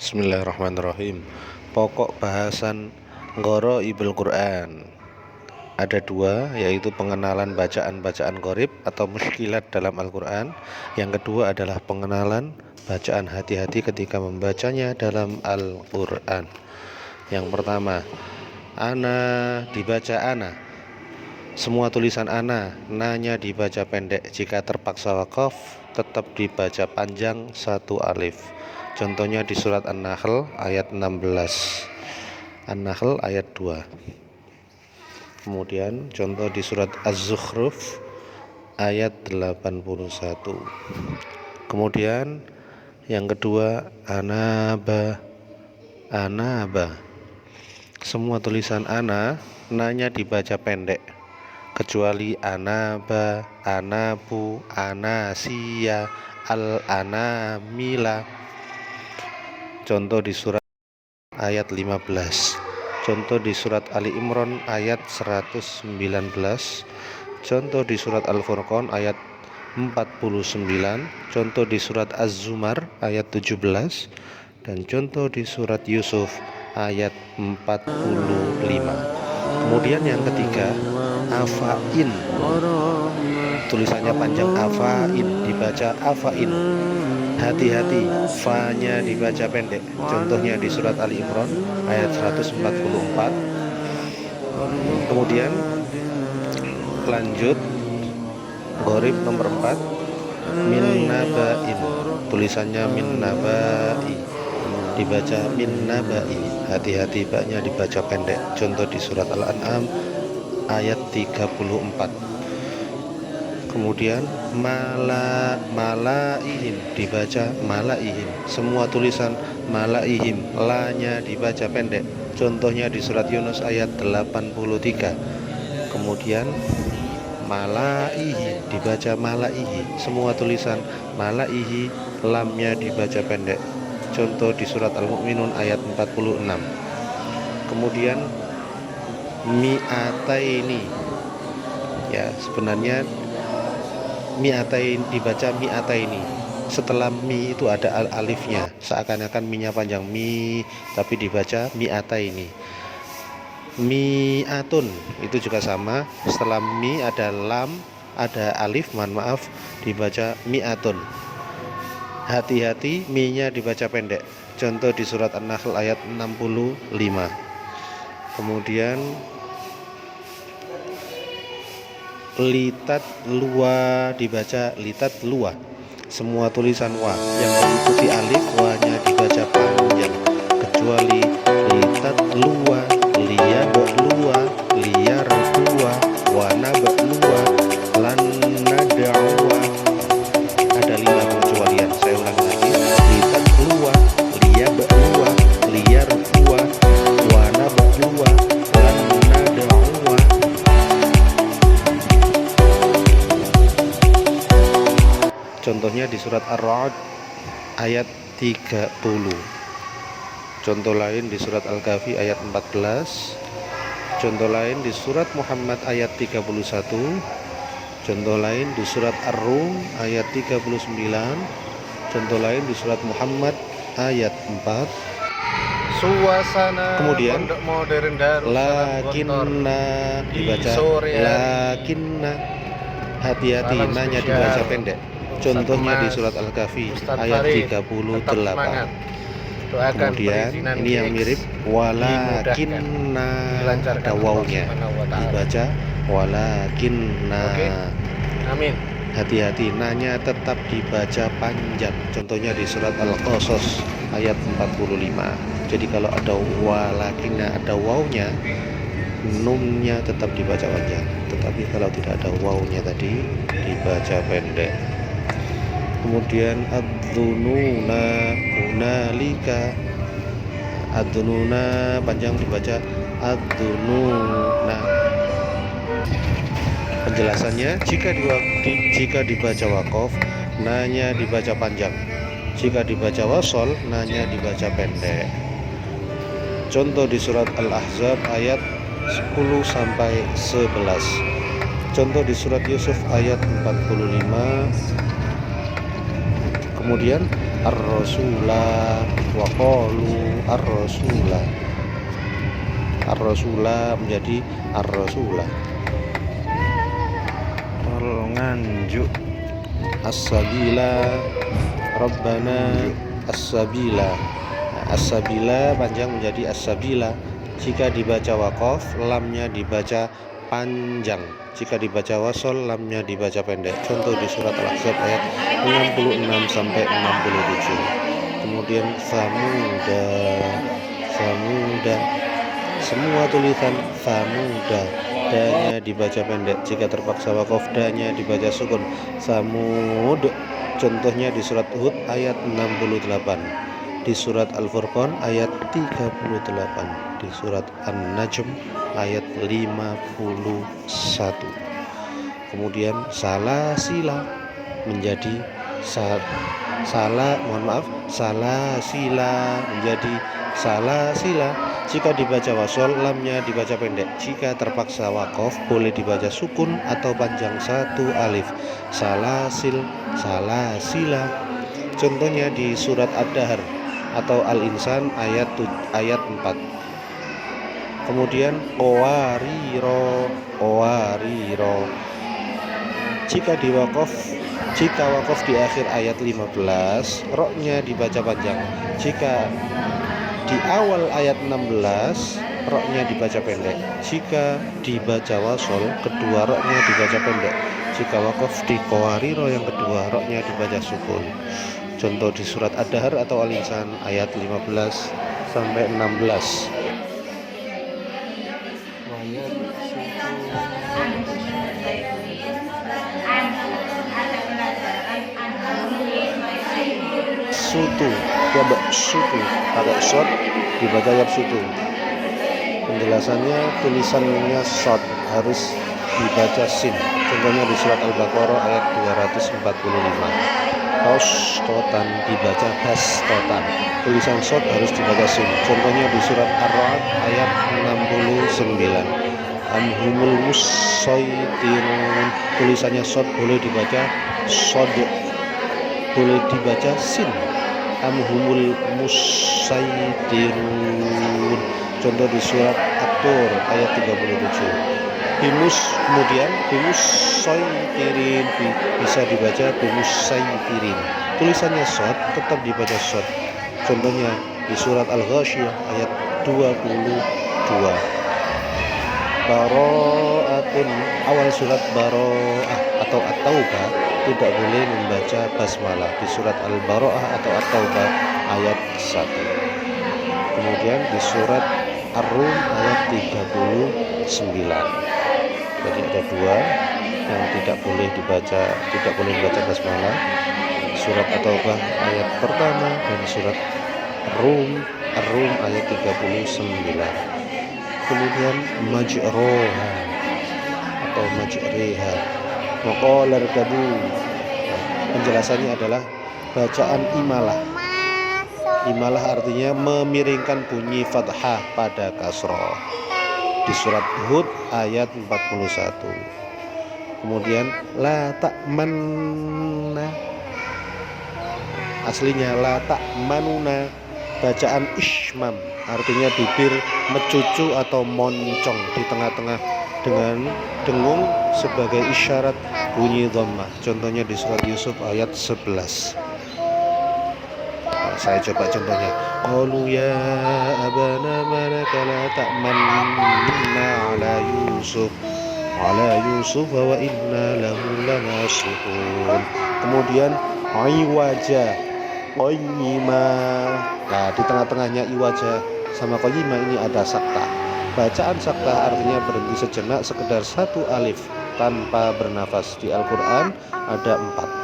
Bismillahirrahmanirrahim. Pokok bahasan Gharaibul Quran ada dua, yaitu pengenalan bacaan-bacaan gharib atau muskilat dalam Al-Quran. Yang kedua adalah pengenalan bacaan hati-hati ketika membacanya dalam Al-Quran. Yang pertama, ana dibaca ana. Semua tulisan ana, nanya dibaca pendek. Jika terpaksa wakaf, tetap dibaca panjang satu alif. Contohnya di surat An-Nahl ayat 16, An-Nahl ayat 2. Kemudian contoh di surat Az-Zukhruf ayat 81. Kemudian yang kedua, anaba. Semua tulisan ana, nanya dibaca pendek, kecuali anaba, anabu, anasiya, al-anamila. Contoh di surat ayat 15. Contoh di surat Ali Imran ayat 119. Contoh di surat Al-Furqan ayat 49. Contoh di surat Az-Zumar ayat 17. Dan contoh di surat Yusuf ayat 45. Kemudian yang ketiga, afain. Tulisannya panjang, afain, dibaca afain. Hati-hati, fa-nya dibaca pendek. Contohnya di surat Ali Imran ayat 144. Kemudian lanjut gharib nomor 4, min nabain. Tulisannya min nabai, dibaca min nabai. Hati-hati, ba-nya dibaca pendek. Contoh di surat Al-An'am ayat 34. Kemudian malaihim, dibaca malaihim. Semua tulisan malaihim, la-nya dibaca pendek. Contohnya di surat Yunus ayat 83. Kemudian malaihi, dibaca malaihi. Semua tulisan malaihi, lam-nya dibaca pendek. Contoh di surat Al-Mu'minun ayat 46. Kemudian mi'ataini, ya sebenarnya mi'atain dibaca mi'ataini. Setelah mi itu ada alifnya, seakan-akan mi-nya panjang mi, tapi dibaca mi'ataini. Mi'atun itu juga sama, setelah mi ada lam, ada alif, maaf, dibaca mi'atun. Hati-hati, mi-nya dibaca pendek. Contoh di surat An-Nahl ayat 65. Kemudian litat luwa, dibaca litat luwa. Semua tulisan wa yang mengikuti alif, wa-nya dibaca panjang, kecuali litat luwa, liyab luwa, liyar luwa, wanab luwa, lan nad'uwa. Ada 5 pengecualian. Saya ulang lagi, litat luwa, liyab luwa, liyar luwa, wanab luwa, lan nad'uwa. Contohnya di surat Ar-Ra'd ayat 30. Contoh lain di surat Al-Kahfi ayat 14. Contoh lain di surat Muhammad ayat 31. Contoh lain di surat Ar-Rum ayat 39. Contoh lain di surat Muhammad ayat 4. Suasana Kemudian modern lakinna, dibaca lakinna. Hati-hati, nanya dibaca pendek. Contohnya di surat Al-Kahfi ayat 38. Kemudian ini yang mirip, walakinna, ada wawnya, dibaca walakinna. Amin. Hati-hati, nanya tetap dibaca panjang. Contohnya di surat Al-Qasas ayat 45. Jadi kalau ada walakinna, ada wawnya, numnya tetap dibaca panjang. Tetapi kalau tidak ada wawnya tadi, dibaca pendek. Kemudian ad-dununa, hunalika. Ad-dununa panjang, dibaca ad-dununa. Penjelasannya, jika dibaca wakaf, nanya dibaca panjang. Jika dibaca wasol, nanya dibaca pendek. Contoh di surat Al-Ahzab ayat 10 sampai 11. Contoh di surat Yusuf ayat 45. Kemudian ar-rasula wa qalu ar-rasula. Ar-rasula menjadi ar-rasula. Nganjuk as-sabila rabbana as-sabila. As-sabila panjang menjadi as-sabila. Jika dibaca waqaf, lamnya dibaca panjang. Jika dibaca wasol, lamnya dibaca pendek. Contoh di surat Al-Ahzab ayat 66 sampai 67. Kemudian Samuda, Samuda. Semua tulisan Samuda. Da-nya dibaca pendek. Jika terpaksa waqaf, da-nya dibaca sukun. Samud. Contohnya di surat Hud ayat 68. Di surat Al-Furqan ayat 38, di surat An-Najm ayat 51. Kemudian salasila menjadi salasila menjadi salasila. Jika dibaca wasol, lamnya dibaca pendek. Jika terpaksa waqaf, boleh dibaca sukun atau panjang satu alif. Salasil, salasila. Contohnya di surat Ad-Dahr atau Al-Insan ayat 4. Kemudian qawariro, qawariro. Jika waqaf di akhir ayat 15, roknya dibaca panjang. Jika di awal ayat 16, roknya dibaca pendek. Jika dibaca wasol, kedua roknya dibaca pendek. Jika waqaf di qawariro yang kedua, roknya dibaca sukun. Contoh di surat Ad-Dahr atau Al-Insan ayat 15 sampai 16. Sutu, coba sutu, pakai shot dibaca yab sutu. Penjelasannya tulisannya shot harus dibaca sin. Contohnya di surat Al-Baqarah ayat 245. Totan dibaca hastotan. Tulisan shot harus dibaca sin. Contohnya di surat Ar-Ra'd ayat 69. Amhumul musaitirun. Tulisannya shot boleh dibaca shod, boleh dibaca sin. Amhumul musaitirun. Contoh di surat At-Tur ayat 37. Kemudian bimus soitirin bisa dibaca bimus saitirin. Tulisannya shot tetap dibaca shot. Contohnya di surat Al-Ghasyiyah ayat 22. Baro'atun, awal surat Baro'ah atau At-Taubah tidak boleh membaca basmalah. Di surat Al-Baro'ah atau At-Taubah ayat 1. Kemudian di surat Ar-Rum ayat 39. Jadi ada dua yang tidak boleh dibaca basmalah, surat At-Taubah ayat pertama dan surat Ar-Rum ayat 39. Kemudian majroha atau majriha. Waqala rkabu. Penjelasannya adalah bacaan imalah. Imalah artinya memiringkan bunyi fathah pada kasroh. Di surat Hud ayat 41. Kemudian la ta'manna, aslinya la ta'manuna, bacaan ismam artinya bibir mencucu atau moncong di tengah-tengah dengan dengung sebagai isyarat bunyi dhammah. Contohnya di surat Yusuf ayat 11. Saya coba contohnya. Qalu ya abana malaka la ta'manna ala Yusuf wa inna lahu lanasihun. Kemudian iwaja, qayyima. Nah, di tengah-tengahnya iwaja sama qayyima ini ada sakta. Bacaan sakta artinya berhenti sejenak sekedar satu alif tanpa bernafas. Di Al-Qur'an ada 4.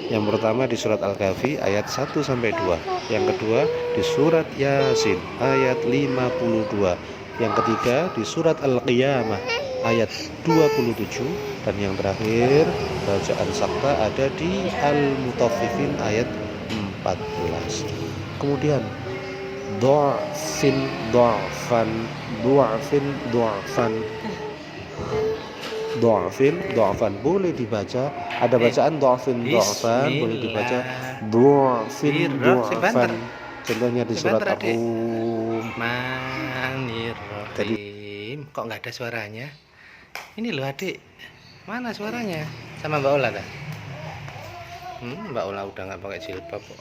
Yang pertama di surat Al-Kahfi ayat 1 sampai 2. Yang kedua di surat Yasin ayat 52. Yang ketiga di surat Al-Qiyamah ayat 27. Dan yang terakhir bacaan sakta ada di Al-Mutaffifin ayat 14. Kemudian du'fin du'fan, du'fin du'fan. dha'fan boleh dibaca, ada bacaan dha'fin dha'fan, boleh dibaca dha'fin dha'fan. Contohnya di surat Ar-Rum. Bismillahirrahmanirrahim. Kok nggak ada suaranya? Ini loh adik, mana suaranya? Sama Mbak Ola dah. Mbak Ola udah nggak pakai jilbab kok.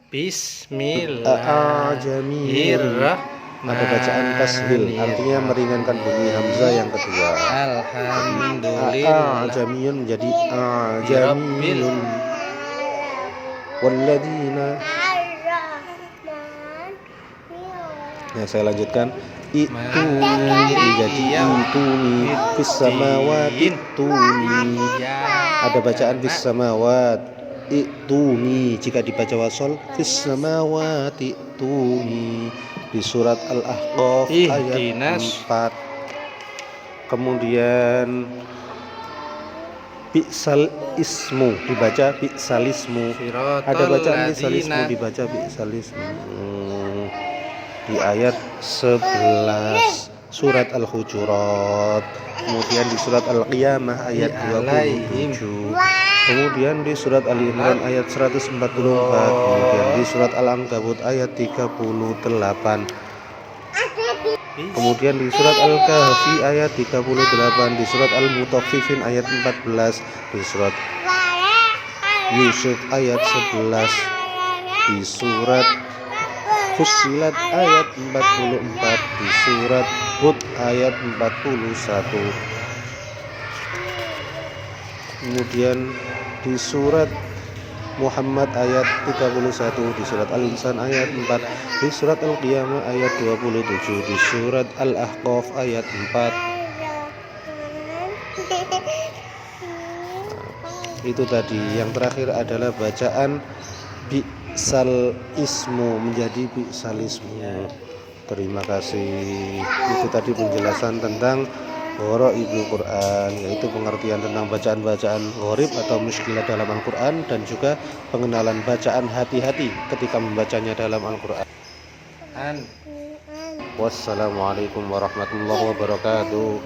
Bismillahirrahmanirrahim. Ada bacaan tashil, artinya meringankan bunyi hamzah yang kedua. Alhamdulillah. Ajamiyun menjadi ajamiyun. Walladzina. Nah, saya lanjutkan. Ituni menjadi ituni fis samawati tuni. Ada bacaan fis samawat. Ituni jika dibaca wasol fis samawati tuni. Di surat Al-Ahqaf ayat 4. Kemudian bi'sal ismu dibaca bi'sal ismu. Ada bacaan bi'sal ismu dibaca bi'sal ismu. Di ayat 11 surat Al-Hujurat. Kemudian di surat Al-Qiyamah ayat 27. Kemudian di surat Ali Imran ayat 144. Kemudian di surat Al-Ankabut ayat 38. Kemudian di surat Al-Kahfi ayat 38. Di surat Al-Mutaffifin ayat 14. Di surat Yusuf ayat 11. Di surat Fussilat ayat 44. Di surat Hud ayat 41. Kemudian di surat Muhammad ayat 31, di surat Al-Insan ayat 4, di surat Al-Qiyamah ayat 27, di surat Al-Ahqaf ayat 4. Itu tadi. Yang terakhir adalah bacaan bi'sal ismu menjadi bi'sal ismu. Terima kasih. Itu tadi penjelasan tentang Gharaibul Quran, yaitu pengertian tentang bacaan-bacaan gharib atau muskilah dalam Al-Quran, dan juga pengenalan bacaan hati-hati ketika membacanya dalam Al-Quran. Wassalamualaikum warahmatullahi wabarakatuh.